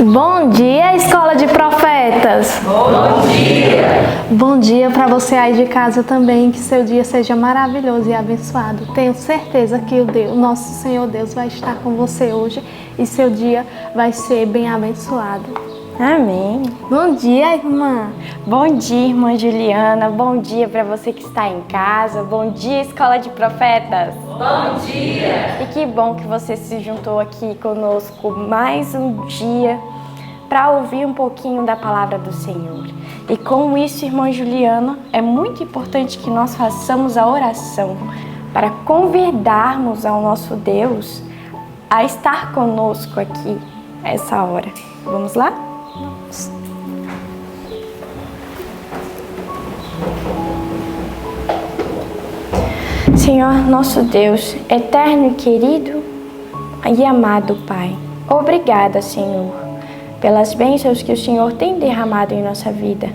Bom dia, Escola de Profetas! Bom dia! Bom dia para você aí de casa também, que seu dia seja maravilhoso e abençoado. Tenho certeza que o nosso Senhor Deus vai estar com você hoje e seu dia vai ser bem abençoado. Amém. Bom dia, irmã! Bom dia, irmã Juliana. Bom dia para você que está em casa. Bom dia, Escola de Profetas. Bom dia! E que bom que você se juntou aqui conosco mais um dia para ouvir um pouquinho da palavra do Senhor. E com isso, irmã Juliana, é muito importante que nós façamos a oração para convidarmos ao nosso Deus a estar conosco aqui essa hora. Vamos lá? Senhor, nosso Deus, eterno e querido e amado Pai, obrigada, Senhor, pelas bênçãos que o Senhor tem derramado em nossa vida.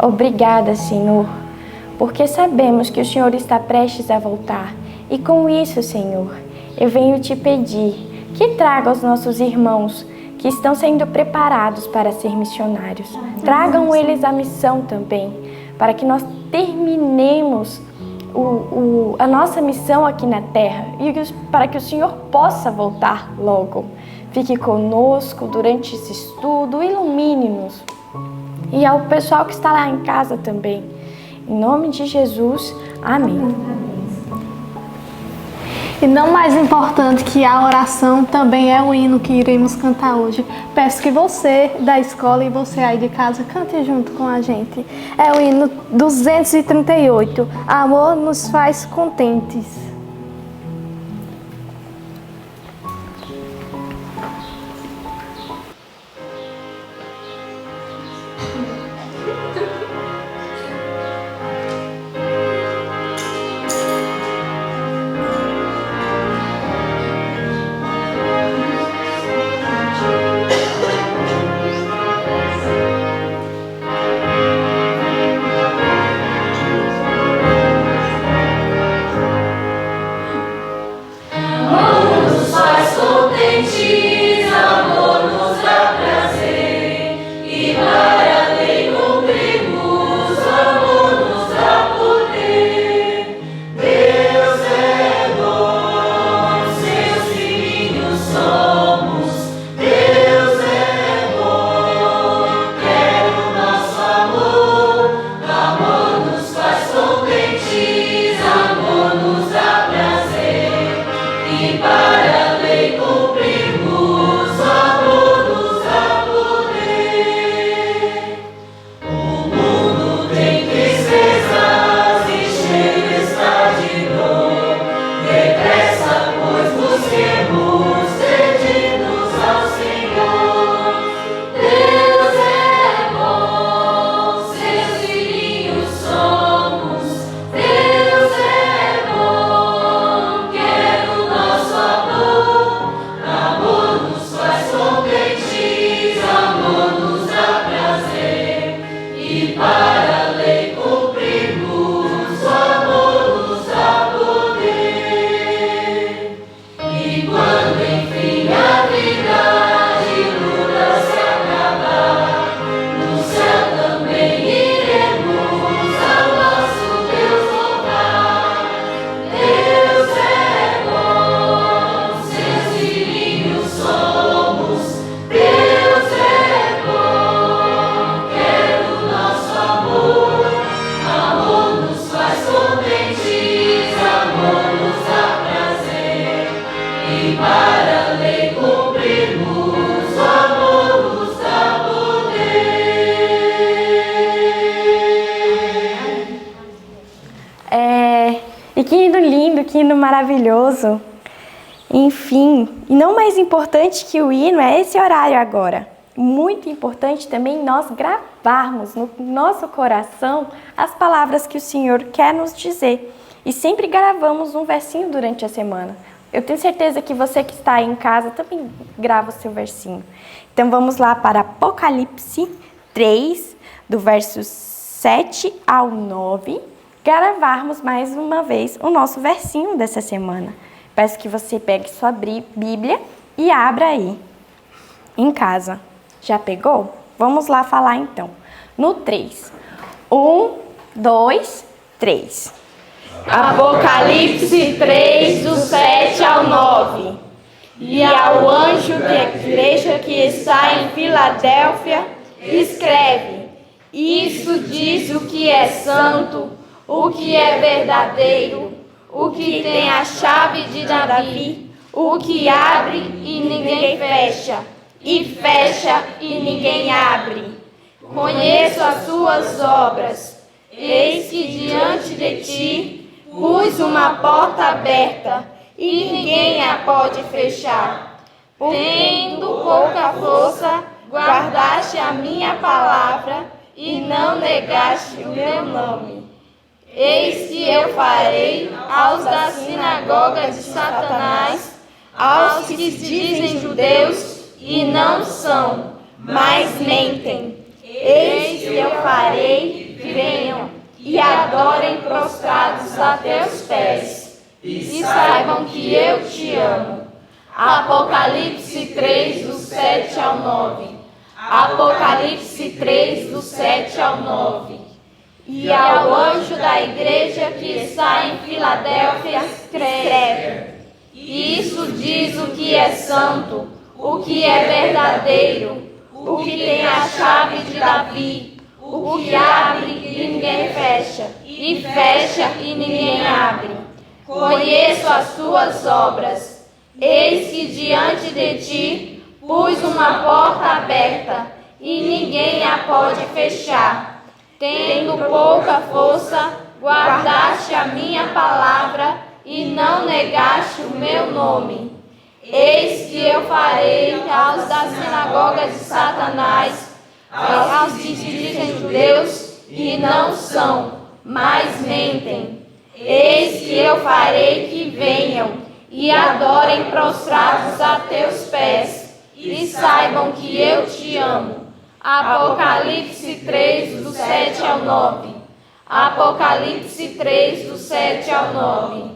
Obrigada, Senhor, porque sabemos que o Senhor está prestes a voltar. E com isso, Senhor, eu venho te pedir que traga os nossos irmãos que estão sendo preparados para ser missionários. Tragam eles a missão também, para que nós terminemos a nossa missão aqui na terra e para que o Senhor possa voltar logo. Fique conosco durante esse estudo, ilumine-nos. E ao pessoal que está lá em casa também. Em nome de Jesus, amém. E não mais importante que a oração também é o hino que iremos cantar hoje. Peço que você da escola e você aí de casa cante junto com a gente. É o hino 238. Amor nos faz contentes. Que hino lindo, que hino maravilhoso. Enfim, e não mais importante que o hino é esse horário agora. Muito importante também nós gravarmos no nosso coração as palavras que o Senhor quer nos dizer. E sempre gravamos um versinho durante a semana. Eu tenho certeza que você que está aí em casa também grava o seu versinho. Então vamos lá para Apocalipse 3, do verso 7 ao 9. Gravarmos mais uma vez o nosso versinho dessa semana. Peço que você pegue sua Bíblia e abra aí, em casa. Já pegou? Vamos lá falar então. No 3. 1, 2, 3. Apocalipse 3, do 7 ao 9. E ao anjo da igreja que está em Filadélfia, escreve: Isso diz o que é santo, o que é verdadeiro, o que tem a chave de Davi, o que abre e ninguém fecha, e fecha e ninguém abre. Conheço as suas obras. Eis que diante de ti pus uma porta aberta, e ninguém a pode fechar. Tendo pouca força, guardaste a minha palavra, e não negaste o meu nome. Eis que eu farei aos da sinagoga de Satanás, aos que se dizem judeus e não são, mas mentem. Eis que eu farei que venham e adorem prostrados a teus pés, e saibam que eu te amo. Apocalipse 3, do 7 ao 9. Apocalipse 3, do 7 ao 9. E ao anjo da igreja que está em Filadélfia, escreve: Isso diz o que é santo, o que é verdadeiro, o que tem a chave de Davi, o que abre e ninguém fecha, e fecha e ninguém abre. Conheço as tuas obras. Eis que diante de ti pus uma porta aberta, e ninguém a pode fechar. Tendo pouca força, guardaste a minha palavra, e não negaste o meu nome. Eis que eu farei aos da sinagoga de Satanás, aos que se dizem judeus e não são, mas mentem. Eis que eu farei que venham e adorem prostrados a teus pés, e saibam que eu te amo. Apocalipse 3, do 7 ao 9. Apocalipse 3, do 7 ao 9.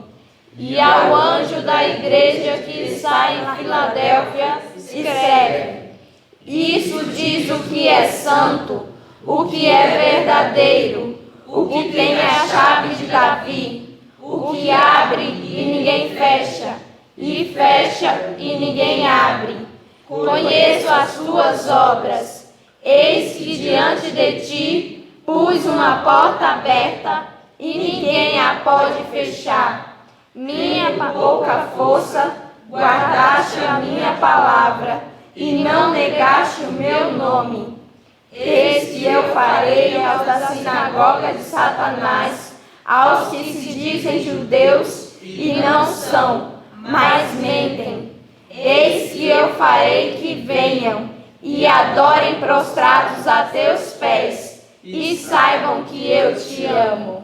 E ao anjo da igreja que está em Filadélfia, escreve: Isso diz o que é santo, o que é verdadeiro, o que tem a chave de Davi, o que abre e ninguém fecha, e fecha e ninguém abre. Conheço as tuas obras. Eis que diante de ti pus uma porta aberta, e ninguém a pode fechar. Minha pouca força, guardaste a minha palavra, e não negaste o meu nome. Eis que eu farei aos da sinagoga de Satanás, aos que se dizem judeus e não são, mas mentem. Eis que eu farei que venham e adorem prostrados a teus pés, e saibam que eu te amo.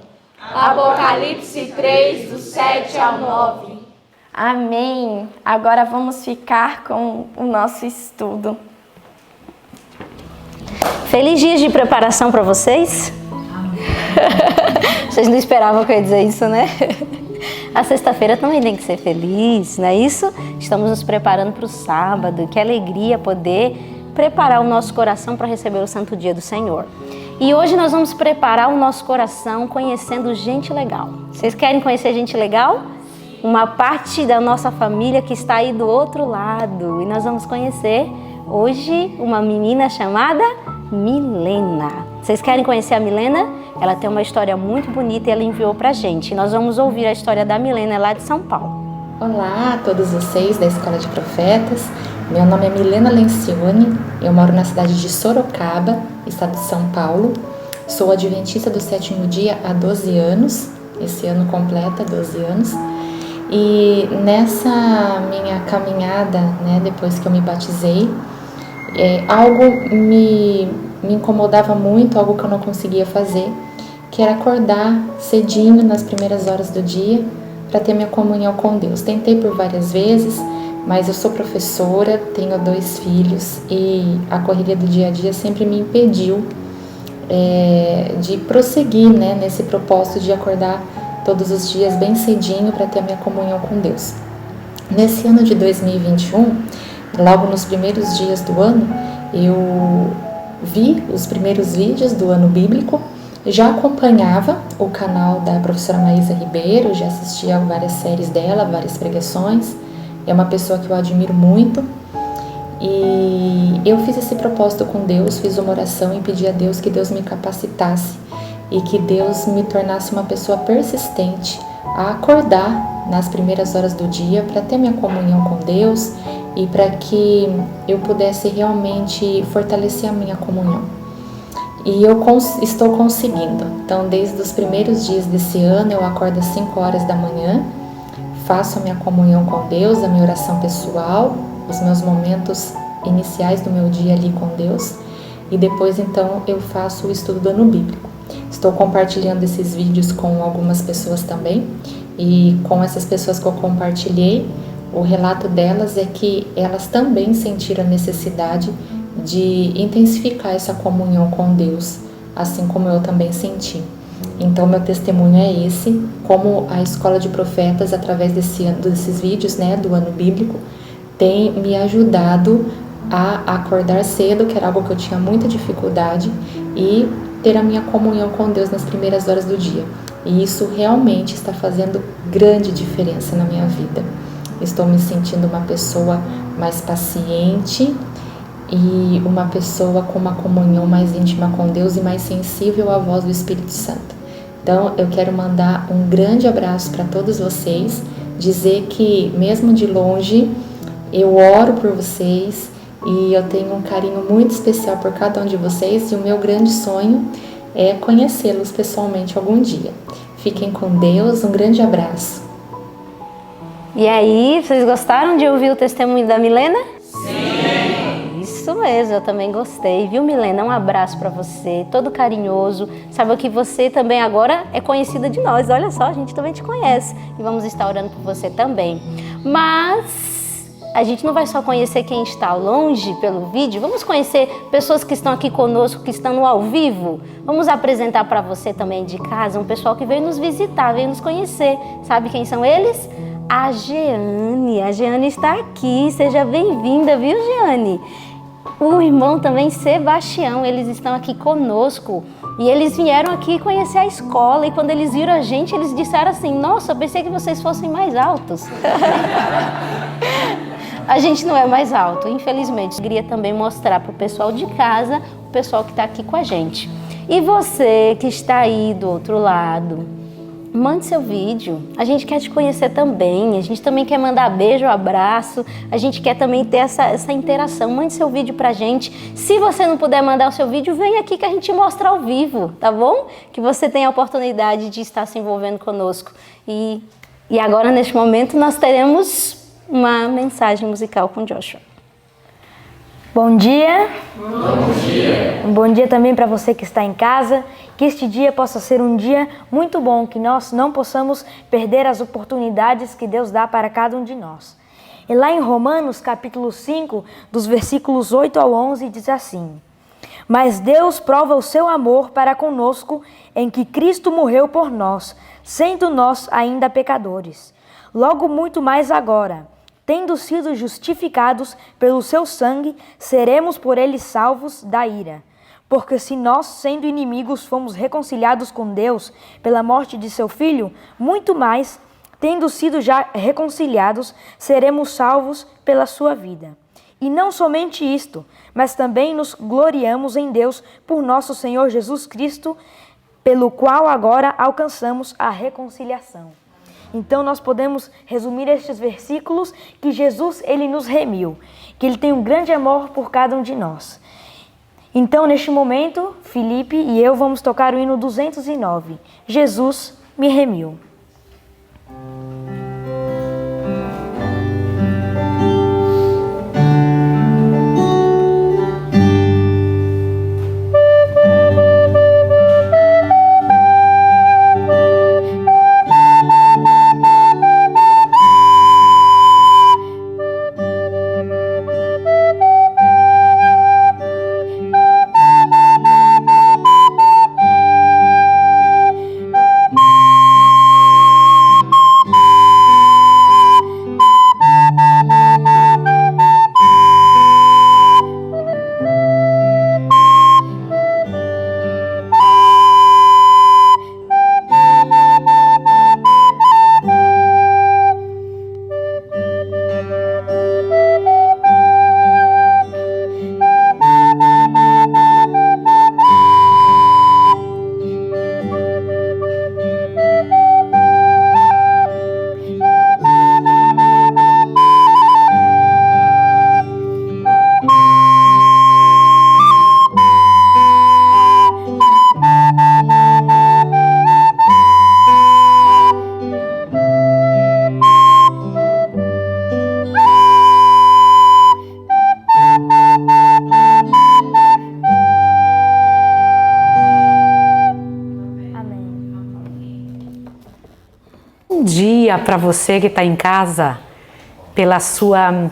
Apocalipse 3, do 7 ao 9. Amém. Agora vamos ficar com o nosso estudo. Feliz dia de preparação para vocês. Vocês não esperavam que eu ia dizer isso, né? A sexta-feira também tem que ser feliz, não é isso? Estamos nos preparando para o sábado. Que alegria poder preparar o nosso coração para receber o santo dia do Senhor. E hoje nós vamos preparar o nosso coração conhecendo gente legal. Vocês querem conhecer gente legal? Uma parte da nossa família que está aí do outro lado. E nós vamos conhecer hoje uma menina chamada Milena. Vocês querem conhecer a Milena? Ela tem uma história muito bonita e ela enviou pra gente. Nós vamos ouvir a história da Milena lá de São Paulo. Olá a todos vocês da Escola de Profetas. Meu nome é Milena Lencioni, eu moro na cidade de Sorocaba, estado de São Paulo. Sou adventista do 7º dia há 12 anos, esse ano completa 12 anos. E nessa minha caminhada, depois que eu me batizei, algo me incomodava muito, algo que eu não conseguia fazer, que era acordar cedinho nas primeiras horas do dia para ter minha comunhão com Deus. Tentei por várias vezes, mas eu sou professora, tenho 2 filhos e a correria do dia a dia sempre me impediu de prosseguir nesse propósito de acordar todos os dias bem cedinho para ter a minha comunhão com Deus. Nesse ano de 2021, logo nos primeiros dias do ano, eu vi os primeiros vídeos do ano bíblico, já acompanhava o canal da professora Maísa Ribeiro, já assistia a várias séries dela, várias pregações. É uma pessoa que eu admiro muito. E eu fiz esse propósito com Deus, fiz uma oração e pedi a Deus que Deus me capacitasse e que Deus me tornasse uma pessoa persistente a acordar nas primeiras horas do dia para ter minha comunhão com Deus e para que eu pudesse realmente fortalecer a minha comunhão. E eu estou conseguindo. Então, desde os primeiros dias desse ano, eu acordo às 5 horas da manhã, faço a minha comunhão com Deus, a minha oração pessoal, os meus momentos iniciais do meu dia ali com Deus, e depois então eu faço o estudo do ano bíblico. Estou compartilhando esses vídeos com algumas pessoas também, e com essas pessoas que eu compartilhei, o relato delas é que elas também sentiram a necessidade de intensificar essa comunhão com Deus, assim como eu também senti. Então, meu testemunho é esse, como a Escola de Profetas, através desses vídeos, né, do ano bíblico, tem me ajudado a acordar cedo, que era algo que eu tinha muita dificuldade, e ter a minha comunhão com Deus nas primeiras horas do dia. E isso realmente está fazendo grande diferença na minha vida. Estou me sentindo uma pessoa mais paciente e uma pessoa com uma comunhão mais íntima com Deus e mais sensível à voz do Espírito Santo. Então, eu quero mandar um grande abraço para todos vocês, dizer que mesmo de longe, eu oro por vocês e eu tenho um carinho muito especial por cada um de vocês, e o meu grande sonho é conhecê-los pessoalmente algum dia. Fiquem com Deus, um grande abraço. E aí, vocês gostaram de ouvir o testemunho da Milena? Sim! Isso mesmo, eu também gostei, viu, Milena? Um abraço para você, todo carinhoso. Saiba que você também agora é conhecida de nós, olha só, a gente também te conhece. E vamos estar orando por você também. Mas a gente não vai só conhecer quem está longe pelo vídeo, vamos conhecer pessoas que estão aqui conosco, que estão no ao vivo. Vamos apresentar para você também de casa um pessoal que veio nos visitar, veio nos conhecer. Sabe quem são eles? A Jeane está aqui, seja bem-vinda, viu, Jeane? O irmão também, Sebastião, eles estão aqui conosco e eles vieram aqui conhecer a escola, e quando eles viram a gente, eles disseram assim: nossa, eu pensei que vocês fossem mais altos. A gente não é mais alto, infelizmente. Eu queria também mostrar para o pessoal de casa, o pessoal que está aqui com a gente. E você que está aí do outro lado, mande seu vídeo, a gente quer te conhecer também, a gente também quer mandar beijo, abraço, a gente quer também ter essa interação. Mande seu vídeo pra gente. Se você não puder mandar o seu vídeo, vem aqui que a gente mostra ao vivo, tá bom? Que você tenha a oportunidade de estar se envolvendo conosco. E agora, neste momento, nós teremos uma mensagem musical com Joshua. Bom dia. Bom dia. Um bom dia também para você que está em casa. Que este dia possa ser um dia muito bom, que nós não possamos perder as oportunidades que Deus dá para cada um de nós. E lá em Romanos, capítulo 5, dos versículos 8 ao 11, diz assim: Mas Deus prova o seu amor para conosco em que Cristo morreu por nós, sendo nós ainda pecadores. Logo muito mais agora, tendo sido justificados pelo seu sangue, seremos por ele salvos da ira. Porque se nós, sendo inimigos, fomos reconciliados com Deus pela morte de seu Filho, muito mais, tendo sido já reconciliados, seremos salvos pela sua vida. E não somente isto, mas também nos gloriamos em Deus por nosso Senhor Jesus Cristo, pelo qual agora alcançamos a reconciliação. Então nós podemos resumir estes versículos que Jesus, ele nos remiu, que ele tem um grande amor por cada um de nós. Então, neste momento, Felipe e eu vamos tocar o hino 209, Jesus me remiu. dia para você que está em casa, pela sua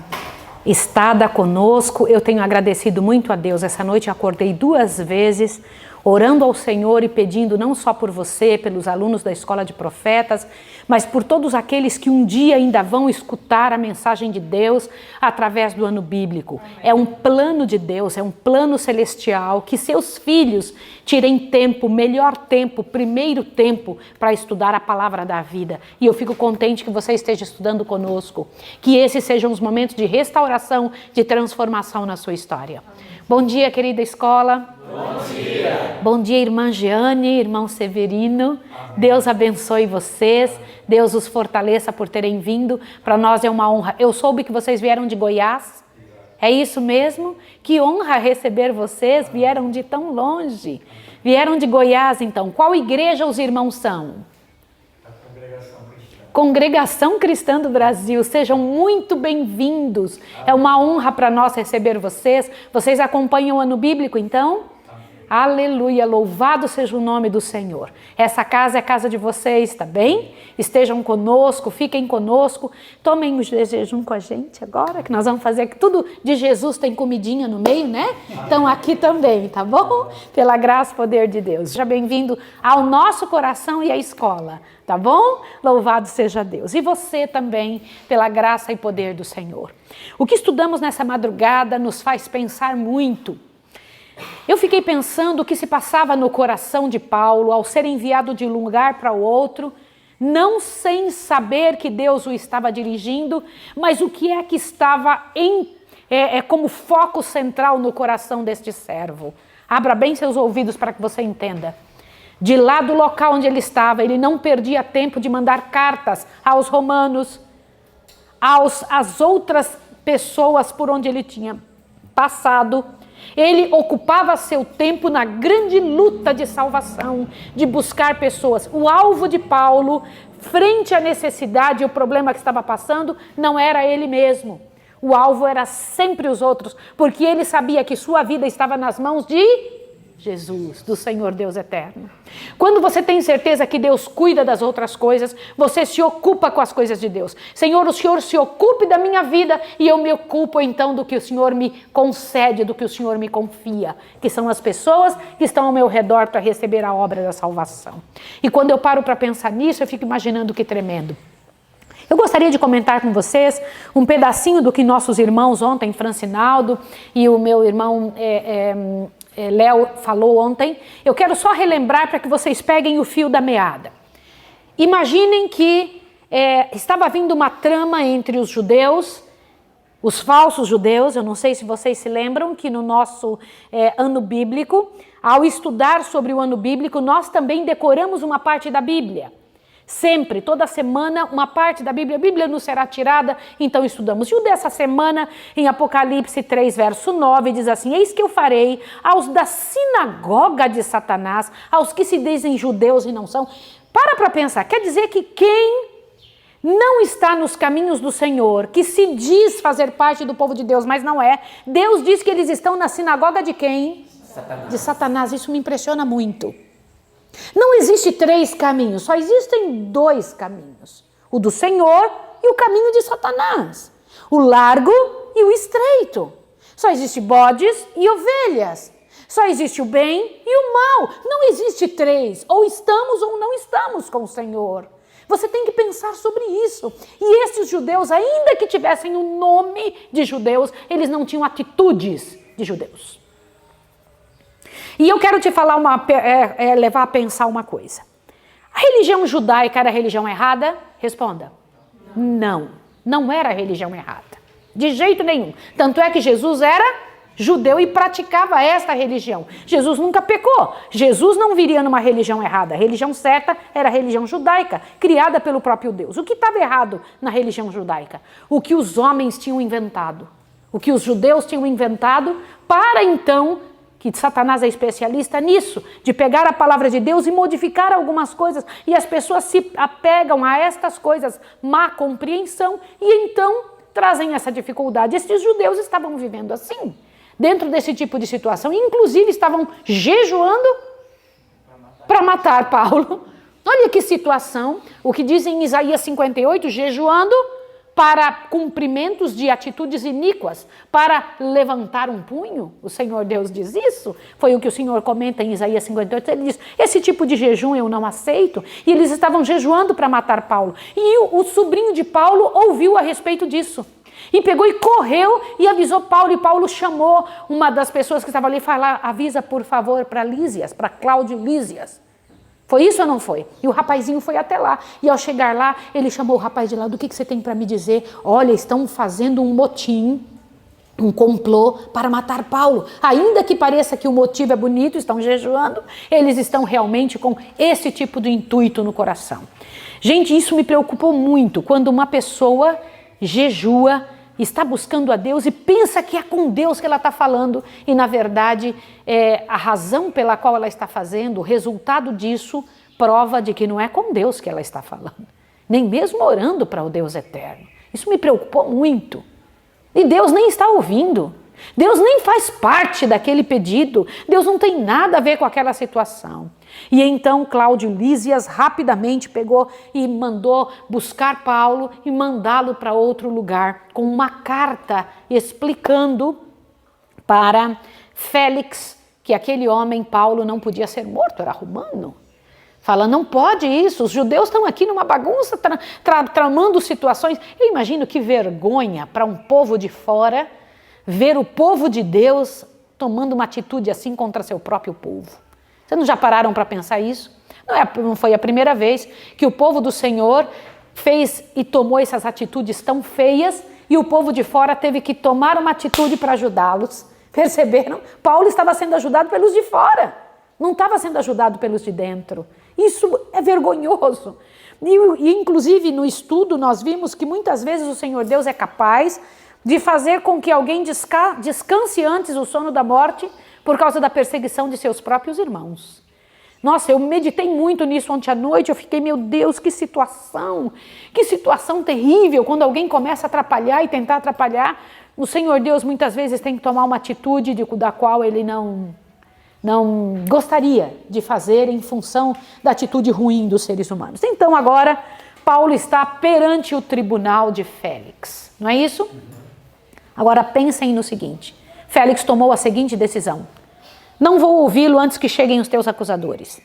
estada conosco. Eu tenho agradecido muito a Deus. Essa noite eu acordei 2 vezes, orando ao Senhor e pedindo não só por você, pelos alunos da Escola de Profetas, mas por todos aqueles que um dia ainda vão escutar a mensagem de Deus através do ano bíblico. É um plano de Deus, é um plano celestial, que seus filhos tirem tempo, melhor tempo, primeiro tempo para estudar a palavra da vida. E eu fico contente que você esteja estudando conosco, que esses sejam os momentos de restauração, de transformação na sua história. Bom dia, querida escola. Bom dia. Bom dia, irmã Jeane, irmão Severino. Deus abençoe vocês. Deus os fortaleça por terem vindo. Para nós é uma honra. Eu soube que vocês vieram de Goiás. É isso mesmo? Que honra receber vocês. Vieram de tão longe. Vieram de Goiás, então. Qual igreja os irmãos são? Congregação Cristã do Brasil, sejam muito bem-vindos. É uma honra para nós receber vocês. Vocês acompanham o ano bíblico, então? Aleluia, louvado seja o nome do Senhor. Essa casa é a casa de vocês, tá bem? Estejam conosco, fiquem conosco. Tomem o jejum com a gente agora, que nós vamos fazer tudo de Jesus, tem comidinha no meio, né? Então aqui também, tá bom? Pela graça e poder de Deus. Seja bem-vindo ao nosso coração e à escola, tá bom? Louvado seja Deus. E você também, pela graça e poder do Senhor. O que estudamos nessa madrugada nos faz pensar muito. Eu fiquei pensando o que se passava no coração de Paulo ao ser enviado de um lugar para o outro, não sem saber que Deus o estava dirigindo, mas o que é que estava como foco central no coração deste servo. Abra bem seus ouvidos para que você entenda. De lá do local onde ele estava, ele não perdia tempo de mandar cartas aos romanos, às outras pessoas por onde ele tinha passado. Ele ocupava seu tempo na grande luta de salvação, de buscar pessoas. O alvo de Paulo, frente à necessidade e o problema que estava passando, não era ele mesmo. O alvo era sempre os outros, porque ele sabia que sua vida estava nas mãos de Jesus, do Senhor Deus eterno. Quando você tem certeza que Deus cuida das outras coisas, você se ocupa com as coisas de Deus. Senhor, o Senhor se ocupe da minha vida e eu me ocupo então do que o Senhor me concede, do que o Senhor me confia, que são as pessoas que estão ao meu redor para receber a obra da salvação. E quando eu paro para pensar nisso, eu fico imaginando que tremendo. Eu gostaria de comentar com vocês um pedacinho do que nossos irmãos ontem, Francinaldo e o meu irmão Léo falou ontem. Eu quero só relembrar para que vocês peguem o fio da meada. Imaginem que estava vindo uma trama entre os judeus, os falsos judeus. Eu não sei se vocês se lembram que no nosso ano bíblico, ao estudar sobre o ano bíblico, nós também decoramos uma parte da Bíblia. Sempre, toda semana, uma parte da Bíblia. A Bíblia nos será tirada, então estudamos. E o dessa semana, em Apocalipse 3, verso 9, diz assim: eis que eu farei aos da sinagoga de Satanás, aos que se dizem judeus e não são. Para pensar, quer dizer que quem não está nos caminhos do Senhor, que se diz fazer parte do povo de Deus, mas não é, Deus diz que eles estão na sinagoga de quem? Satanás. De Satanás. Isso me impressiona muito. Não existe 3 caminhos, só existem 2 caminhos. O do Senhor e o caminho de Satanás. O largo e o estreito. Só existe bodes e ovelhas. Só existe o bem e o mal. Não existe 3. Ou estamos ou não estamos com o Senhor. Você tem que pensar sobre isso. E esses judeus, ainda que tivessem o nome de judeus, eles não tinham atitudes de judeus. E eu quero te falar, levar a pensar uma coisa. A religião judaica era a religião errada? Responda. Não, não era a religião errada. De jeito nenhum. Tanto é que Jesus era judeu e praticava esta religião. Jesus nunca pecou. Jesus não viria numa religião errada. A religião certa era a religião judaica, criada pelo próprio Deus. O que estava errado na religião judaica? O que os homens tinham inventado. O que os judeus tinham inventado para então, que Satanás é especialista nisso, de pegar a palavra de Deus e modificar algumas coisas, e as pessoas se apegam a estas coisas, má compreensão, e então trazem essa dificuldade. Esses judeus estavam vivendo assim, dentro desse tipo de situação, inclusive estavam jejuando para matar Paulo. Olha que situação, o que diz em Isaías 58, jejuando para cumprimentos de atitudes iníquas, para levantar um punho. O Senhor Deus diz isso, foi o que o Senhor comenta em Isaías 58, ele diz, esse tipo de jejum eu não aceito, e eles estavam jejuando para matar Paulo, e o sobrinho de Paulo ouviu a respeito disso, e pegou e correu e avisou Paulo, e Paulo chamou uma das pessoas que estava ali e falou, avisa por favor para Lísias, para Cláudio Lísias. Foi isso ou não foi? E o rapazinho foi até lá. E ao chegar lá, ele chamou o rapaz de lá. Do que você tem para me dizer? Olha, estão fazendo um motim, um complô para matar Paulo. Ainda que pareça que o motivo é bonito, estão jejuando, eles estão realmente com esse tipo de intuito no coração. Gente, isso me preocupou muito. Quando uma pessoa jejua, está buscando a Deus e pensa que é com Deus que ela está falando e na verdade a razão pela qual ela está fazendo, o resultado disso prova de que não é com Deus que ela está falando, nem mesmo orando para o Deus eterno. Isso me preocupou muito e Deus nem está ouvindo, Deus nem faz parte daquele pedido, Deus não tem nada a ver com aquela situação. E então Cláudio Lísias rapidamente pegou e mandou buscar Paulo e mandá-lo para outro lugar, com uma carta explicando para Félix que aquele homem, Paulo, não podia ser morto, era romano. Fala, não pode isso, os judeus estão aqui numa bagunça, tramando situações. Eu imagino que vergonha para um povo de fora ver o povo de Deus tomando uma atitude assim contra seu próprio povo. Vocês não já pararam para pensar isso? Não foi a primeira vez que o povo do Senhor fez e tomou essas atitudes tão feias e o povo de fora teve que tomar uma atitude para ajudá-los. Perceberam? Paulo estava sendo ajudado pelos de fora, não estava sendo ajudado pelos de dentro. Isso é vergonhoso. E inclusive no estudo nós vimos que muitas vezes o Senhor Deus é capaz de fazer com que alguém descanse antes o sono da morte por causa da perseguição de seus próprios irmãos. Nossa, eu meditei muito nisso ontem à noite, eu fiquei, meu Deus, que situação terrível, quando alguém começa a atrapalhar e tentar atrapalhar, o Senhor Deus muitas vezes tem que tomar uma atitude da qual ele não gostaria de fazer em função da atitude ruim dos seres humanos. Então agora, Paulo está perante o tribunal de Félix, não é isso? Agora pensem no seguinte, Félix tomou a seguinte decisão, não vou ouvi-lo antes que cheguem os teus acusadores.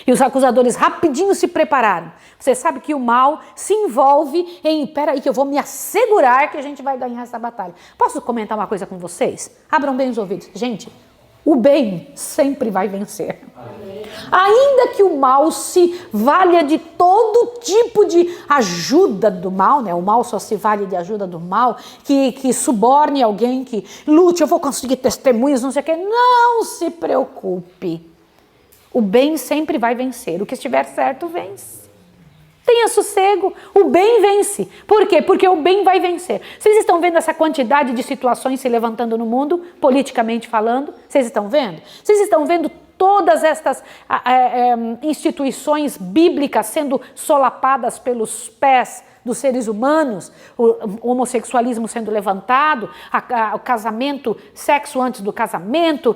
E os acusadores rapidinho se prepararam. Você sabe que o mal se envolve em, peraí que eu vou me assegurar que a gente vai ganhar essa batalha. Posso comentar uma coisa com vocês? Abram bem os ouvidos. Gente, o bem sempre vai vencer. Ainda que o mal se valha de todo tipo de ajuda do mal, né? O mal só se vale de ajuda do mal, que suborne alguém, que lute, eu vou conseguir testemunhas, não sei o que. Não se preocupe. O bem sempre vai vencer. O que estiver certo, vence. Tenha sossego, o bem vence. Por quê? Porque o bem vai vencer. Vocês estão vendo essa quantidade de situações se levantando no mundo, politicamente falando? Vocês estão vendo? Vocês estão vendo todas estas instituições bíblicas sendo solapadas pelos pés dos seres humanos, o homossexualismo sendo levantado, o casamento, sexo antes do casamento,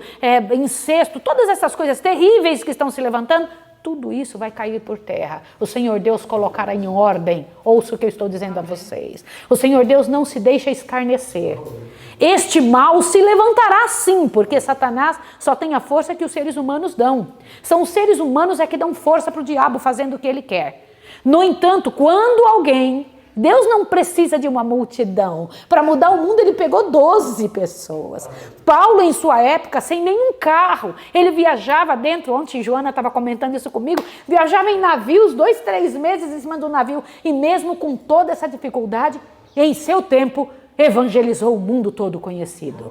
incesto, todas essas coisas terríveis que estão se levantando, tudo isso vai cair por terra. O Senhor Deus colocará em ordem. Ouça o que eu estou dizendo a vocês. O Senhor Deus não se deixa escarnecer. Este mal se levantará sim, porque Satanás só tem a força que os seres humanos dão. São os seres humanos que dão força para o diabo fazendo o que ele quer. No entanto, quando alguém... Deus não precisa de uma multidão. Para mudar o mundo, ele pegou 12 pessoas. Paulo, em sua época, sem nenhum carro, ele viajava dentro, ontem Joana estava comentando isso comigo, viajava em navios, 2, 3 meses em cima do navio, e mesmo com toda essa dificuldade, em seu tempo, evangelizou o mundo todo conhecido.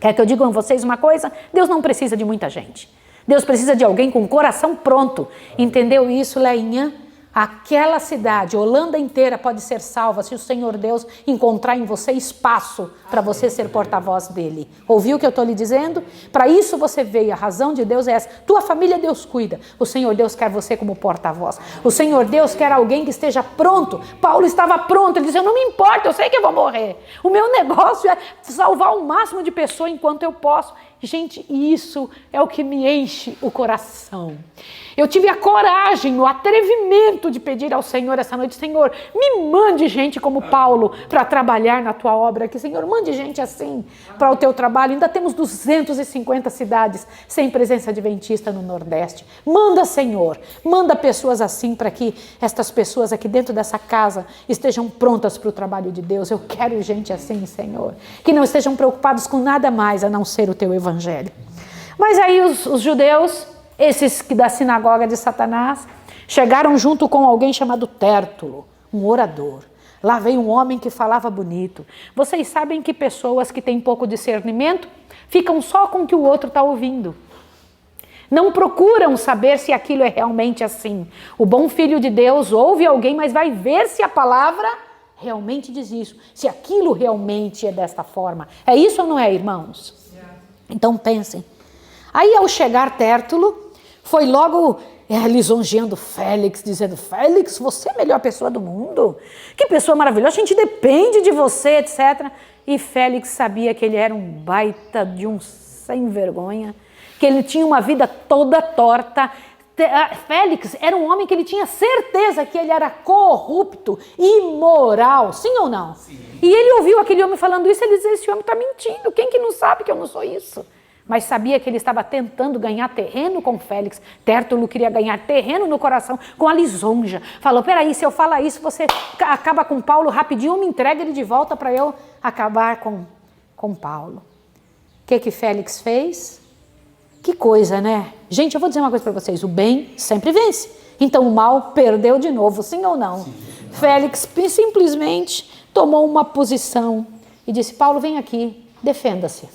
Quer que eu diga a vocês uma coisa? Deus não precisa de muita gente. Deus precisa de alguém com o coração pronto. Entendeu isso, Leinha? Aquela cidade, Holanda inteira pode ser salva se o Senhor Deus encontrar em você espaço para você ser porta-voz dele. Ouviu o que eu estou lhe dizendo? Para isso você veio, a razão de Deus é essa. Tua família Deus cuida, o Senhor Deus quer você como porta-voz. O Senhor Deus quer alguém que esteja pronto. Paulo estava pronto, ele disse, eu não me importo, eu sei que eu vou morrer. O meu negócio é salvar o máximo de pessoas enquanto eu posso. Gente, isso é o que me enche o coração. Eu tive a coragem, o atrevimento de pedir ao Senhor essa noite: Senhor, me mande gente como Paulo para trabalhar na tua obra aqui. Senhor, mande gente assim para o teu trabalho. Ainda temos 250 cidades sem presença adventista no Nordeste. Manda, Senhor, manda pessoas assim para que estas pessoas aqui dentro dessa casa estejam prontas para o trabalho de Deus. Eu quero gente assim, Senhor, que não estejam preocupados com nada mais a não ser o teu evangelho. Mas aí os judeus, esses que da sinagoga de Satanás, chegaram junto com alguém chamado Tértulo, um orador. Lá veio um homem que falava bonito. Vocês sabem que pessoas que têm pouco discernimento ficam só com o que o outro está ouvindo. Não procuram saber se aquilo é realmente assim. O bom filho de Deus ouve alguém, mas vai ver se a palavra realmente diz isso. Se aquilo realmente é desta forma. É isso ou não é, irmãos? Então pensem. Aí ao chegar Tértulo, foi logo lisonjeando Félix, dizendo: Félix, você é a melhor pessoa do mundo. Que pessoa maravilhosa, a gente depende de você, etc. E Félix sabia que ele era um baita de um sem vergonha, que ele tinha uma vida toda torta. Félix era um homem que ele tinha certeza que ele era corrupto, imoral, sim ou não? Sim. E ele ouviu aquele homem falando isso, ele dizia: esse homem está mentindo, quem que não sabe que eu não sou isso? Mas sabia que ele estava tentando ganhar terreno com Félix. Tértulo queria ganhar terreno no coração com a lisonja. Falou: peraí, se eu falar isso, você acaba com Paulo rapidinho, me entrega ele de volta para eu acabar com Paulo. O que Félix fez? Que coisa, né? Gente, eu vou dizer uma coisa para vocês: o bem sempre vence. Então o mal perdeu de novo, sim ou não? Sim. Félix simplesmente tomou uma posição e disse: Paulo, vem aqui, defenda-se.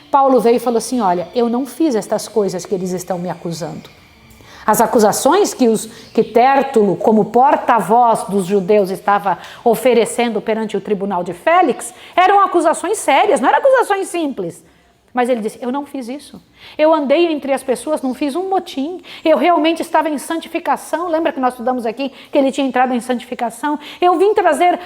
Paulo veio e falou assim: olha, eu não fiz estas coisas que eles estão me acusando. As acusações que Tértulo, como porta-voz dos judeus, estava oferecendo perante o tribunal de Félix, eram acusações sérias, não eram acusações simples. Mas ele disse: eu não fiz isso. Eu andei entre as pessoas, não fiz um motim. Eu realmente estava em santificação. Lembra que nós estudamos aqui que ele tinha entrado em santificação? Eu vim trazer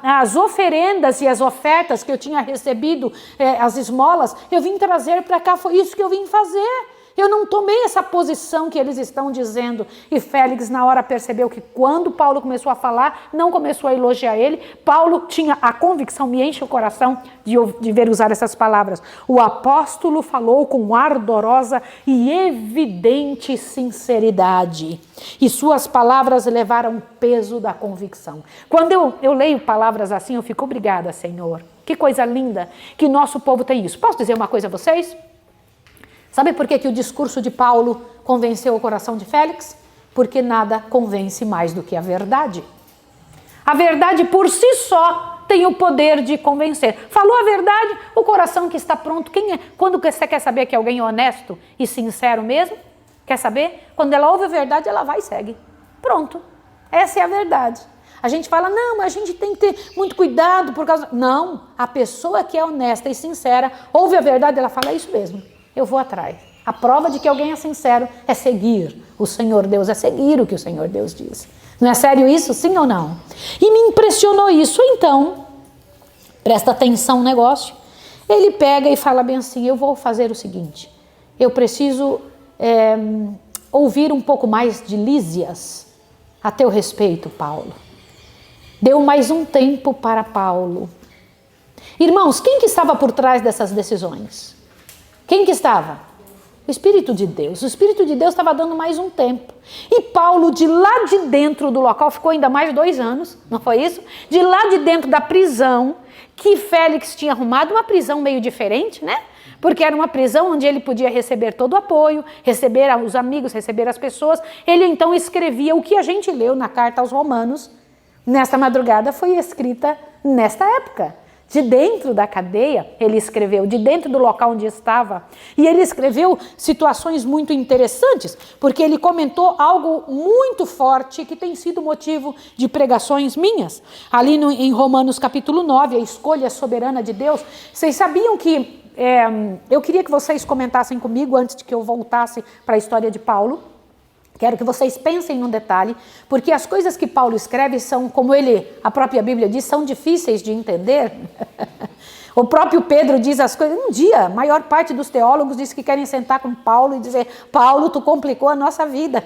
as oferendas e as ofertas que eu tinha recebido, as esmolas. Eu vim trazer para cá, foi isso que eu vim fazer. Eu não tomei essa posição que eles estão dizendo. E Félix, na hora, percebeu que quando Paulo começou a falar, não começou a elogiar ele. Paulo tinha a convicção, me enche o coração de ver usar essas palavras. O apóstolo falou com ardorosa e evidente sinceridade. E suas palavras levaram o peso da convicção. Quando eu leio palavras assim, eu fico: obrigada, Senhor. Que coisa linda que nosso povo tem isso. Posso dizer uma coisa a vocês? Sabe por que o discurso de Paulo convenceu o coração de Félix? Porque nada convence mais do que a verdade. A verdade por si só tem o poder de convencer. Falou a verdade, o coração que está pronto. Quando você quer saber que alguém é honesto e sincero mesmo? Quer saber? Quando ela ouve a verdade, ela vai e segue. Pronto. Essa é a verdade. A gente fala: não, mas a gente tem que ter muito cuidado por causa... Não, a pessoa que é honesta e sincera, ouve a verdade, ela fala: é isso mesmo. Eu vou atrás. A prova de que alguém é sincero é seguir o Senhor Deus, é seguir o que o Senhor Deus diz. Não é sério isso? Sim ou não? E me impressionou isso. Então, presta atenção no negócio. Ele pega e fala bem assim: eu vou fazer o seguinte, eu preciso ouvir um pouco mais de Lísias a teu respeito, Paulo. Deu mais um tempo para Paulo. Irmãos, quem que estava por trás dessas decisões? Quem que estava? O Espírito de Deus. O Espírito de Deus estava dando mais um tempo. E Paulo, de lá de dentro do local, ficou ainda mais 2 anos, não foi isso? De lá de dentro da prisão, que Félix tinha arrumado, uma prisão meio diferente, né? Porque era uma prisão onde ele podia receber todo o apoio, receber os amigos, receber as pessoas. Ele então escrevia o que a gente leu na carta aos Romanos. Nesta madrugada foi escrita nesta época. De dentro da cadeia, ele escreveu, de dentro do local onde estava. E ele escreveu situações muito interessantes, porque ele comentou algo muito forte que tem sido motivo de pregações minhas. Ali em Romanos capítulo 9, a escolha soberana de Deus. Vocês sabiam que... eu queria que vocês comentassem comigo antes de que eu voltasse para a história de Paulo. Quero que vocês pensem num detalhe, porque as coisas que Paulo escreve são, como a própria Bíblia diz, são difíceis de entender. O próprio Pedro diz as coisas. Um dia, a maior parte dos teólogos diz que querem sentar com Paulo e dizer: Paulo, tu complicou a nossa vida.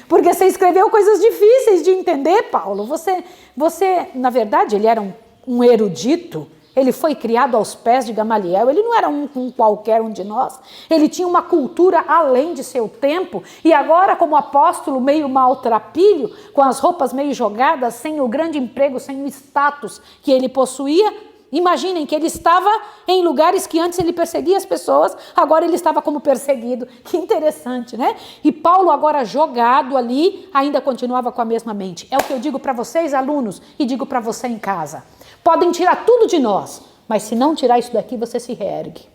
Porque você escreveu coisas difíceis de entender, Paulo. Você na verdade, ele era um erudito. Ele foi criado aos pés de Gamaliel. Ele não era um qualquer um de nós. Ele tinha uma cultura além de seu tempo. E agora, como apóstolo meio maltrapilho, com as roupas meio jogadas, sem o grande emprego, sem o status que ele possuía, imaginem que ele estava em lugares que antes ele perseguia as pessoas, agora ele estava como perseguido. Que interessante, né? E Paulo, agora jogado ali, ainda continuava com a mesma mente. É o que eu digo para vocês, alunos, e digo para você em casa. Podem tirar tudo de nós, mas se não tirar isso daqui, você se reergue.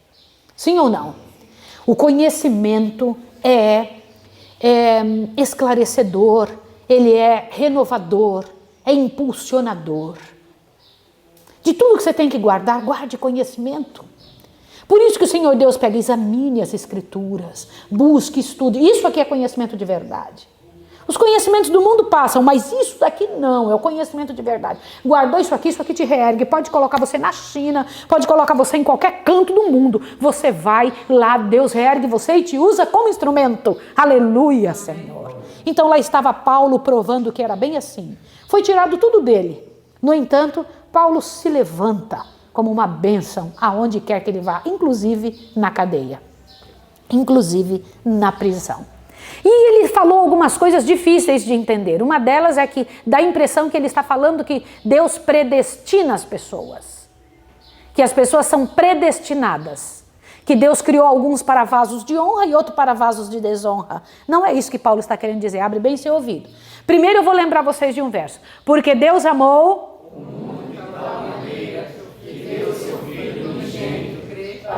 Sim ou não? O conhecimento é esclarecedor, ele é renovador, é impulsionador. De tudo que você tem que guardar, guarde conhecimento. Por isso que o Senhor Deus pega, examine as Escrituras, busque, estude. Isso aqui é conhecimento de verdade. Os conhecimentos do mundo passam, mas isso daqui não, é o conhecimento de verdade. Guardou isso aqui te reergue. Pode colocar você na China, pode colocar você em qualquer canto do mundo. Você vai lá, Deus reergue você e te usa como instrumento. Aleluia, Senhor. Então lá estava Paulo provando que era bem assim. Foi tirado tudo dele. No entanto, Paulo se levanta como uma bênção aonde quer que ele vá, inclusive na cadeia, inclusive na prisão. E ele falou algumas coisas difíceis de entender. Uma delas é que dá a impressão que ele está falando que Deus predestina as pessoas, que as pessoas são predestinadas, que Deus criou alguns para vasos de honra e outros para vasos de desonra. Não é isso que Paulo está querendo dizer, abre bem seu ouvido. Primeiro eu vou lembrar vocês de um verso. Porque Deus amou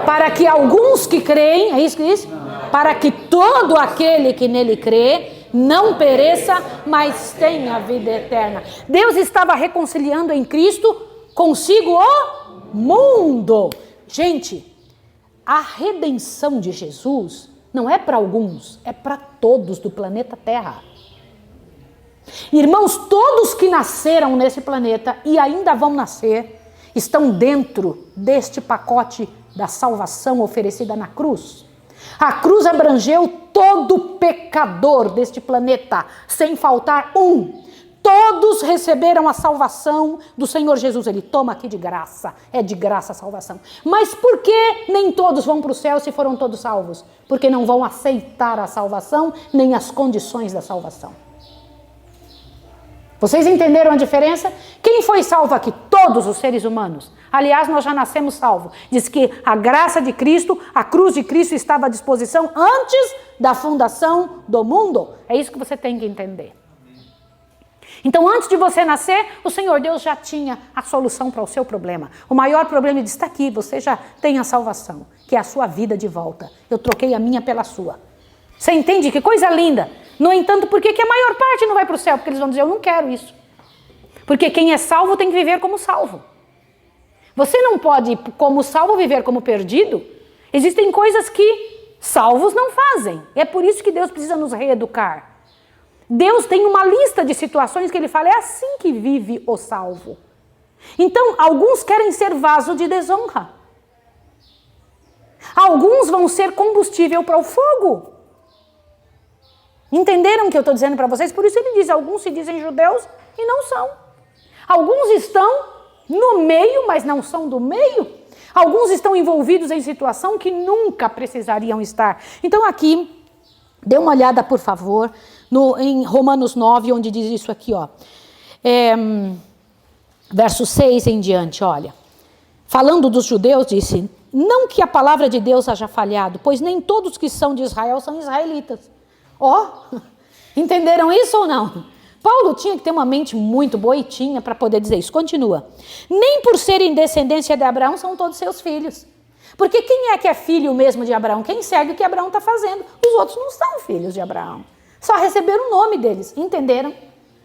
para que alguns que creem, é isso que diz? Para que todo aquele que nele crê não pereça, mas tenha a vida eterna. Deus estava reconciliando em Cristo consigo o mundo. Gente, a redenção de Jesus não é para alguns, é para todos do planeta Terra. Irmãos, todos que nasceram nesse planeta e ainda vão nascer, estão dentro deste pacote da salvação oferecida na cruz. A cruz abrangeu todo pecador deste planeta, sem faltar um. Todos receberam a salvação do Senhor Jesus. Ele toma aqui de graça, é de graça a salvação. Mas por que nem todos vão para o céu se foram todos salvos? Porque não vão aceitar a salvação, nem as condições da salvação. Vocês entenderam a diferença? Quem foi salvo aqui? Todos os seres humanos. Aliás, nós já nascemos salvos. Diz que a graça de Cristo, a cruz de Cristo estava à disposição antes da fundação do mundo. É isso que você tem que entender. Então, antes de você nascer, o Senhor Deus já tinha a solução para o seu problema. O maior problema está aqui, você já tem a salvação, que é a sua vida de volta. Eu troquei a minha pela sua. Você entende? Que coisa linda. No entanto, por que a maior parte não vai para o céu? Porque eles vão dizer, eu não quero isso. Porque quem é salvo tem que viver como salvo. Você não pode, como salvo, viver como perdido. Existem coisas que salvos não fazem. É por isso que Deus precisa nos reeducar. Deus tem uma lista de situações que ele fala, é assim que vive o salvo. Então, alguns querem ser vaso de desonra. Alguns vão ser combustível para o fogo. Entenderam o que eu estou dizendo para vocês? Por isso ele diz, alguns se dizem judeus e não são. Alguns estão no meio, mas não são do meio. Alguns estão envolvidos em situação que nunca precisariam estar. Então aqui, dê uma olhada, por favor, em Romanos 9, onde diz isso aqui, ó. Verso 6 em diante, olha. Falando dos judeus, disse, não que a palavra de Deus haja falhado, pois nem todos que são de Israel são israelitas. Entenderam isso ou não? Paulo tinha que ter uma mente muito boa e tinha para poder dizer isso. Continua. Nem por serem descendência de Abraão são todos seus filhos. Porque quem é que é filho mesmo de Abraão? Quem segue o que Abraão está fazendo. Os outros não são filhos de Abraão. Só receberam o nome deles. Entenderam?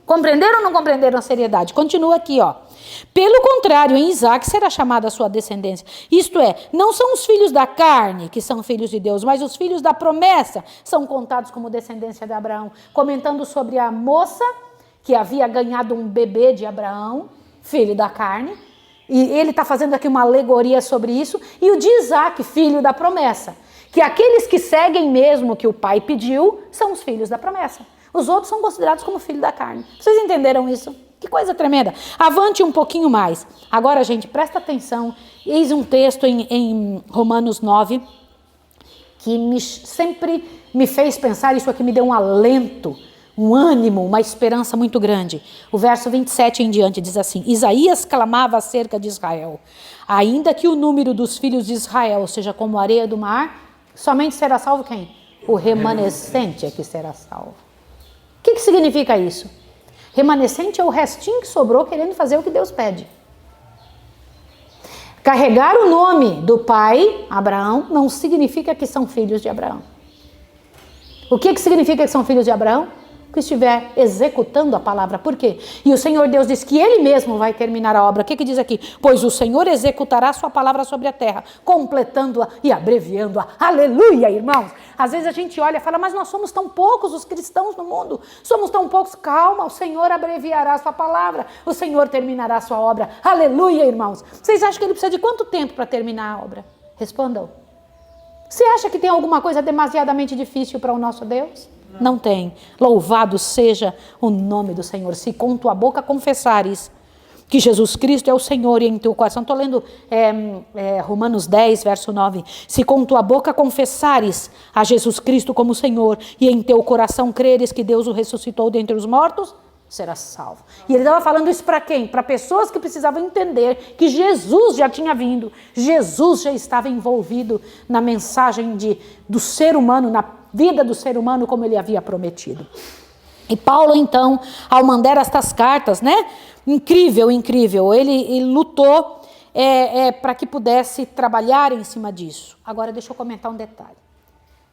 Compreenderam ou não compreenderam a seriedade? Continua aqui, ó. Pelo contrário, em Isaac será chamada a sua descendência. Isto é, não são os filhos da carne que são filhos de Deus, mas os filhos da promessa são contados como descendência de Abraão. Comentando sobre a moça que havia ganhado um bebê de Abraão, filho da carne, E ele está fazendo aqui uma alegoria sobre isso. E o de Isaac, filho da promessa. Que aqueles que seguem mesmo o que o pai pediu são os filhos da promessa. Os outros são considerados como filho da carne. Vocês entenderam isso? Que coisa tremenda. Avante um pouquinho mais. Agora, gente, presta atenção. Eis um texto em Romanos 9 que sempre me fez pensar, isso aqui me deu um alento, um ânimo, uma esperança muito grande. O verso 27 em diante diz assim: Isaías clamava acerca de Israel. Ainda que o número dos filhos de Israel seja como a areia do mar, somente será salvo quem? O remanescente é que será salvo. O que significa isso? Remanescente é o restinho que sobrou querendo fazer o que Deus pede. Carregar o nome do pai, Abraão, não significa que são filhos de Abraão. O que significa que são filhos de Abraão? Que estiver executando a palavra. Por quê? E o Senhor Deus diz que Ele mesmo vai terminar a obra. O que diz aqui? Pois o Senhor executará a sua palavra sobre a terra, completando-a e abreviando-a. Aleluia, irmãos! Às vezes a gente olha e fala, mas nós somos tão poucos os cristãos no mundo. Somos tão poucos. Calma, o Senhor abreviará a sua palavra. O Senhor terminará a sua obra. Aleluia, irmãos! Vocês acham que Ele precisa de quanto tempo para terminar a obra? Respondam. Você acha que tem alguma coisa demasiadamente difícil para o nosso Deus? Não tem. Louvado seja o nome do Senhor. Se com tua boca confessares que Jesus Cristo é o Senhor e em teu coração. Estou lendo Romanos 10, verso 9. Se com tua boca confessares a Jesus Cristo como Senhor e em teu coração creres que Deus o ressuscitou dentre os mortos, será salvo. E ele estava falando isso para quem? Para pessoas que precisavam entender que Jesus já tinha vindo. Jesus já estava envolvido na mensagem do ser humano, na vida do ser humano, como ele havia prometido. E Paulo, então, ao mandar estas cartas, né? Incrível, incrível. Ele lutou para que pudesse trabalhar em cima disso. Agora, deixa eu comentar um detalhe.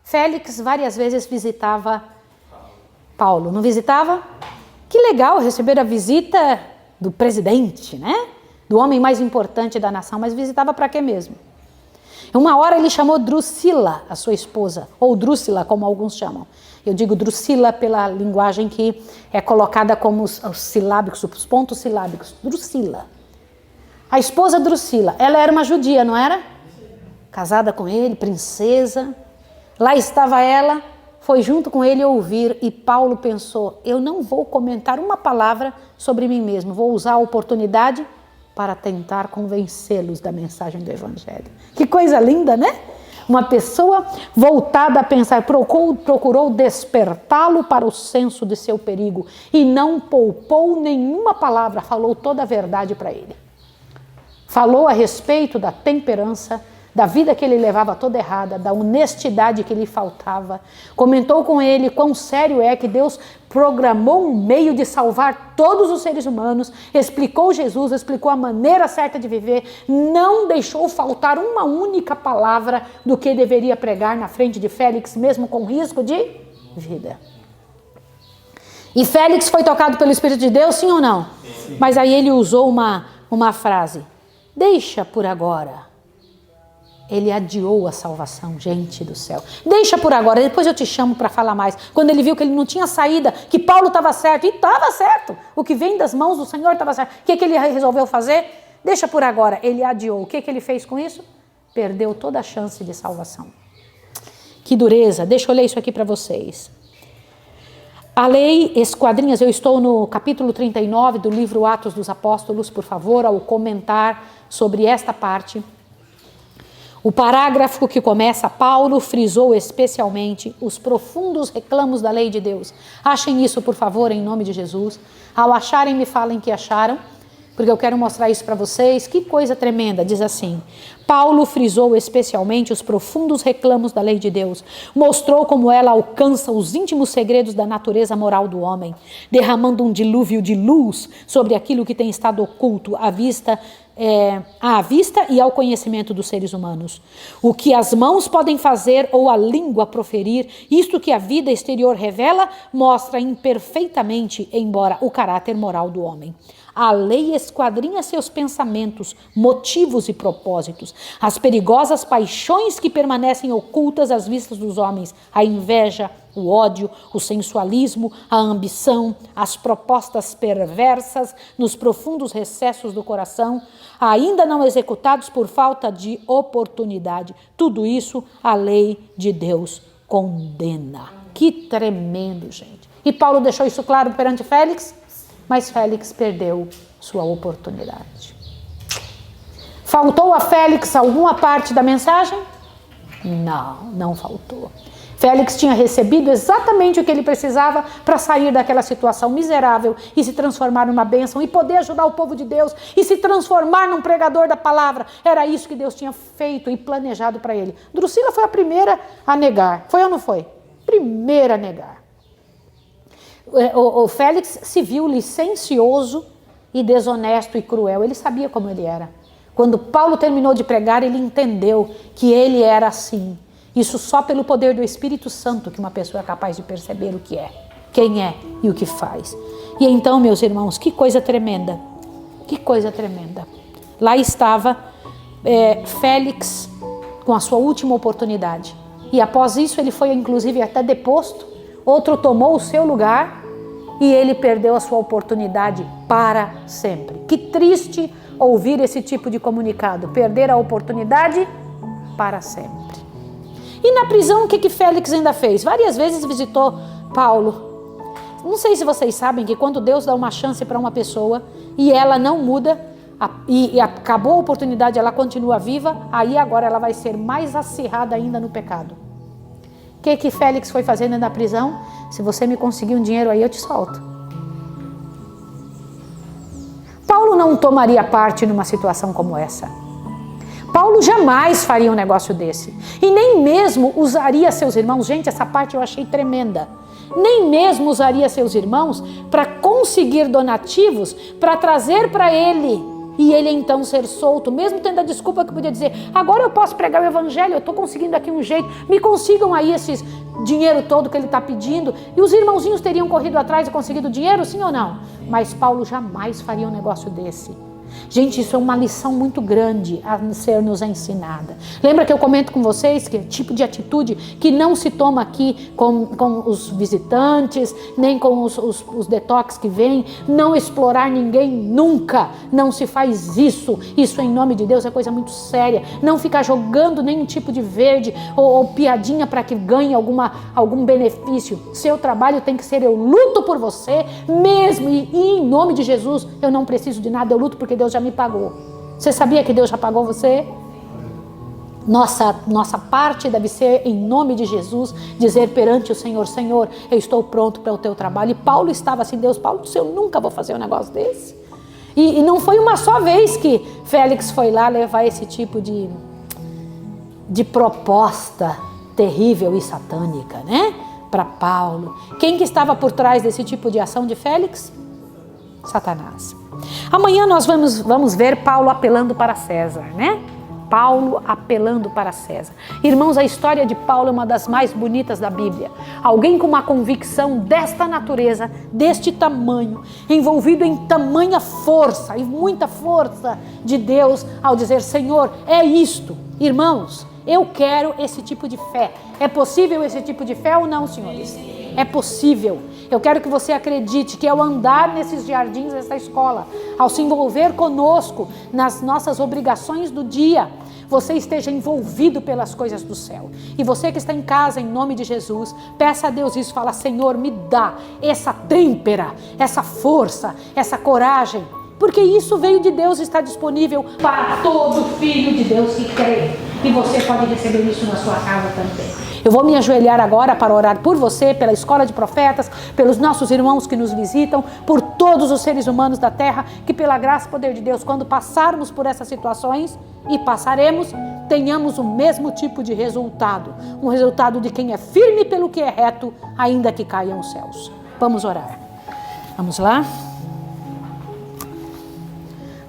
Félix várias vezes visitava Paulo, não visitava? Que legal receber a visita do presidente, né? Do homem mais importante da nação, mas visitava para quê mesmo? Uma hora ele chamou Drusila, a sua esposa, ou Drúsila, como alguns chamam. Eu digo Drusila pela linguagem que é colocada como os silábicos, os pontos silábicos. Drusila. A esposa Drusila, ela era uma judia, não era? Casada com ele, princesa. Lá estava ela, foi junto com ele ouvir, e Paulo pensou, eu não vou comentar uma palavra sobre mim mesmo, vou usar a oportunidade para tentar convencê-los da mensagem do Evangelho. Que coisa linda, né? Uma pessoa voltada a pensar, procurou despertá-lo para o senso de seu perigo e não poupou nenhuma palavra, falou toda a verdade para ele. Falou a respeito da temperança, da vida que ele levava toda errada, da honestidade que lhe faltava. Comentou com ele quão sério é que Deus programou um meio de salvar todos os seres humanos, explicou Jesus, explicou a maneira certa de viver, não deixou faltar uma única palavra do que deveria pregar na frente de Félix, mesmo com risco de vida. E Félix foi tocado pelo Espírito de Deus, sim ou não? Sim. Mas aí ele usou uma frase, deixa por agora. Ele adiou a salvação, gente do céu. Deixa por agora, depois eu te chamo para falar mais. Quando ele viu que ele não tinha saída, que Paulo estava certo, e estava certo. O que vem das mãos do Senhor estava certo. O que ele resolveu fazer? Deixa por agora. Ele adiou. O que ele fez com isso? Perdeu toda a chance de salvação. Que dureza. Deixa eu ler isso aqui para vocês. A lei, esquadrinhas, eu estou no capítulo 39 do livro Atos dos Apóstolos, por favor, ao comentar sobre esta parte. O parágrafo que começa, Paulo frisou especialmente os profundos reclamos da lei de Deus. Achem isso, por favor, em nome de Jesus. Ao acharem, me falem que acharam, porque eu quero mostrar isso para vocês. Que coisa tremenda, diz assim. Paulo frisou especialmente os profundos reclamos da lei de Deus. Mostrou como ela alcança os íntimos segredos da natureza moral do homem, derramando um dilúvio de luz sobre aquilo que tem estado oculto à vista e ao conhecimento dos seres humanos. O que as mãos podem fazer ou a língua proferir, isto que a vida exterior revela, mostra imperfeitamente, embora o caráter moral do homem. A lei esquadrinha seus pensamentos, motivos e propósitos. As perigosas paixões que permanecem ocultas às vistas dos homens. A inveja, o ódio, o sensualismo, a ambição, as propostas perversas nos profundos recessos do coração, ainda não executados por falta de oportunidade. Tudo isso a lei de Deus condena. Que tremendo, gente. E Paulo deixou isso claro perante Félix, mas Félix perdeu sua oportunidade. Faltou a Félix alguma parte da mensagem? Não faltou. Félix tinha recebido exatamente o que ele precisava para sair daquela situação miserável e se transformar numa bênção e poder ajudar o povo de Deus e se transformar num pregador da palavra. Era isso que Deus tinha feito e planejado para ele. Drusila foi a primeira a negar. Foi ou não foi? Primeira a negar. O Félix se viu licencioso e desonesto e cruel. Ele sabia como ele era. Quando Paulo terminou de pregar, ele entendeu que ele era assim. Isso só pelo poder do Espírito Santo que uma pessoa é capaz de perceber o que é, quem é e o que faz. E então, meus irmãos, que coisa tremenda. Que coisa tremenda. Lá estava Félix com a sua última oportunidade. E após isso ele foi inclusive até deposto. Outro tomou o seu lugar e ele perdeu a sua oportunidade para sempre. Que triste ouvir esse tipo de comunicado. Perder a oportunidade para sempre. E na prisão, o que Félix ainda fez? Várias vezes visitou Paulo. Não sei se vocês sabem que quando Deus dá uma chance para uma pessoa e ela não muda, e acabou a oportunidade, ela continua viva, aí agora ela vai ser mais acirrada ainda no pecado. O que Félix foi fazendo na prisão? Se você me conseguir um dinheiro aí, eu te solto. Paulo não tomaria parte numa situação como essa. Paulo jamais faria um negócio desse. E nem mesmo usaria seus irmãos. Gente, essa parte eu achei tremenda. Nem mesmo usaria seus irmãos para conseguir donativos, para trazer para ele. E ele então ser solto, mesmo tendo a desculpa que podia dizer, agora eu posso pregar o evangelho, eu estou conseguindo aqui um jeito, me consigam aí esse dinheiro todo que ele está pedindo. E os irmãozinhos teriam corrido atrás e conseguido dinheiro, sim ou não? Mas Paulo jamais faria um negócio desse. Gente, isso é uma lição muito grande a ser nos ensinada. Lembra que eu comento com vocês que é tipo de atitude que não se toma aqui com os visitantes, nem com os detox que vêm, não explorar ninguém nunca, não se faz isso. Isso em nome de Deus é coisa muito séria. Não ficar jogando nenhum tipo de verde ou piadinha para que ganhe algum benefício. Seu trabalho tem que ser, eu luto por você mesmo e em nome de Jesus eu não preciso de nada, eu luto porque Deus já me pagou. Você sabia que Deus já pagou você? Nossa parte deve ser, em nome de Jesus, dizer perante o Senhor, Senhor, eu estou pronto para o teu trabalho. E Paulo estava assim, Deus, Paulo, eu nunca vou fazer um negócio desse. E não foi uma só vez que Félix foi lá levar esse tipo de proposta terrível e satânica, né? Para Paulo. Quem que estava por trás desse tipo de ação de Félix? Satanás. Amanhã nós vamos ver Paulo apelando para César, né? Paulo apelando para César. Irmãos, a história de Paulo é uma das mais bonitas da Bíblia. Alguém com uma convicção desta natureza, deste tamanho, envolvido em tamanha força e muita força de Deus ao dizer, Senhor, é isto. Irmãos, eu quero esse tipo de fé. É possível esse tipo de fé ou não, senhores? É possível. Eu quero que você acredite que ao andar nesses jardins dessa escola, ao se envolver conosco nas nossas obrigações do dia, você esteja envolvido pelas coisas do céu. E você que está em casa, em nome de Jesus, peça a Deus isso, fala, Senhor, me dá essa têmpera, essa força, essa coragem, porque isso veio de Deus e está disponível para todo filho de Deus que crê. E você pode receber isso na sua casa também. Eu vou me ajoelhar agora para orar por você, pela Escola de Profetas, pelos nossos irmãos que nos visitam, por todos os seres humanos da terra, que pela graça e poder de Deus, quando passarmos por essas situações, e passaremos, tenhamos o mesmo tipo de resultado. Um resultado de quem é firme pelo que é reto, ainda que caiam os céus. Vamos orar. Vamos lá?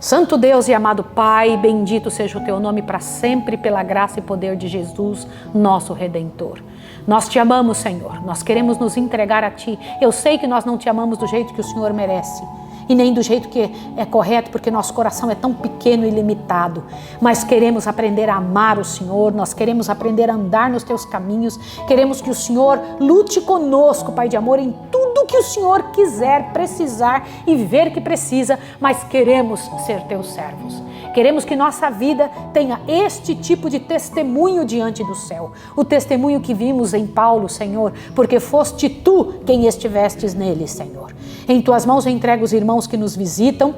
Santo Deus e amado Pai, bendito seja o teu nome para sempre pela graça e poder de Jesus, nosso Redentor. Nós te amamos, Senhor, nós queremos nos entregar a Ti. Eu sei que nós não te amamos do jeito que o Senhor merece. e nem do jeito que é correto, porque nosso coração é tão pequeno e limitado. Mas queremos aprender a amar o Senhor, nós queremos aprender a andar nos teus caminhos, queremos que o Senhor lute conosco, Pai de amor, em tudo que o Senhor quiser, precisar e ver que precisa, mas queremos ser teus servos. Queremos que nossa vida tenha este tipo de testemunho diante do céu. O testemunho que vimos em Paulo, Senhor, porque foste tu quem estivestes nele, Senhor. Em tuas mãos eu entrego os irmãos que nos visitam.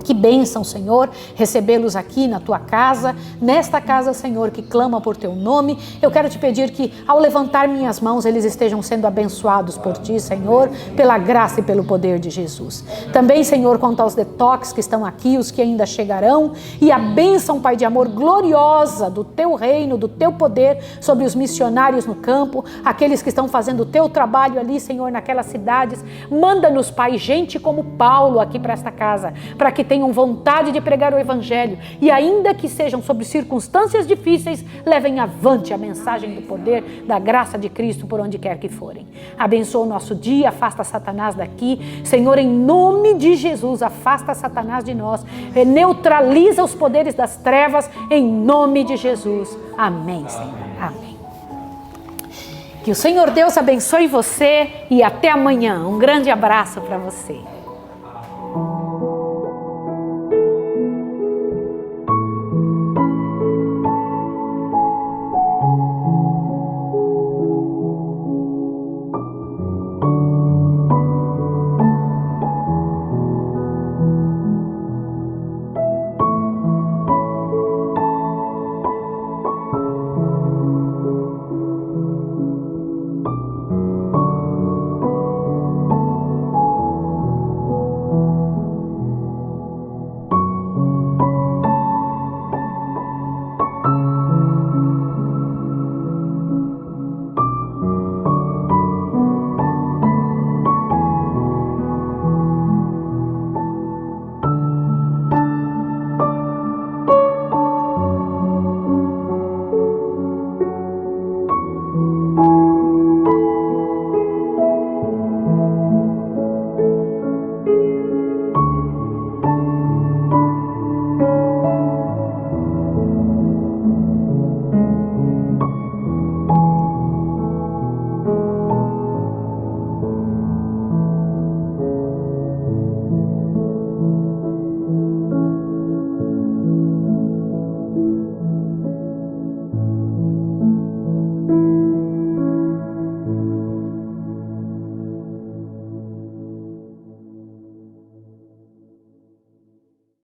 Que bênção, Senhor, recebê-los aqui na tua casa, nesta casa, Senhor, que clama por teu nome. Eu quero te pedir que, ao levantar minhas mãos, eles estejam sendo abençoados por ti, Senhor, pela graça e pelo poder de Jesus. Também, Senhor, quanto aos detox que estão aqui, os que ainda chegarão, e a bênção, Pai de amor, gloriosa do teu reino, do teu poder sobre os missionários no campo, aqueles que estão fazendo o teu trabalho ali, Senhor, naquelas cidades. Manda-nos, Pai, gente como Paulo aqui para esta casa, para que tenham vontade de pregar o Evangelho e ainda que sejam sobre circunstâncias difíceis, levem avante a mensagem do poder, da graça de Cristo por onde quer que forem. Abençoa o nosso dia, afasta Satanás daqui. Senhor, em nome de Jesus, afasta Satanás de nós, neutraliza os poderes das trevas, em nome de Jesus. Amém, Senhor. Amém. Que o Senhor Deus abençoe você e até amanhã. Um grande abraço para você.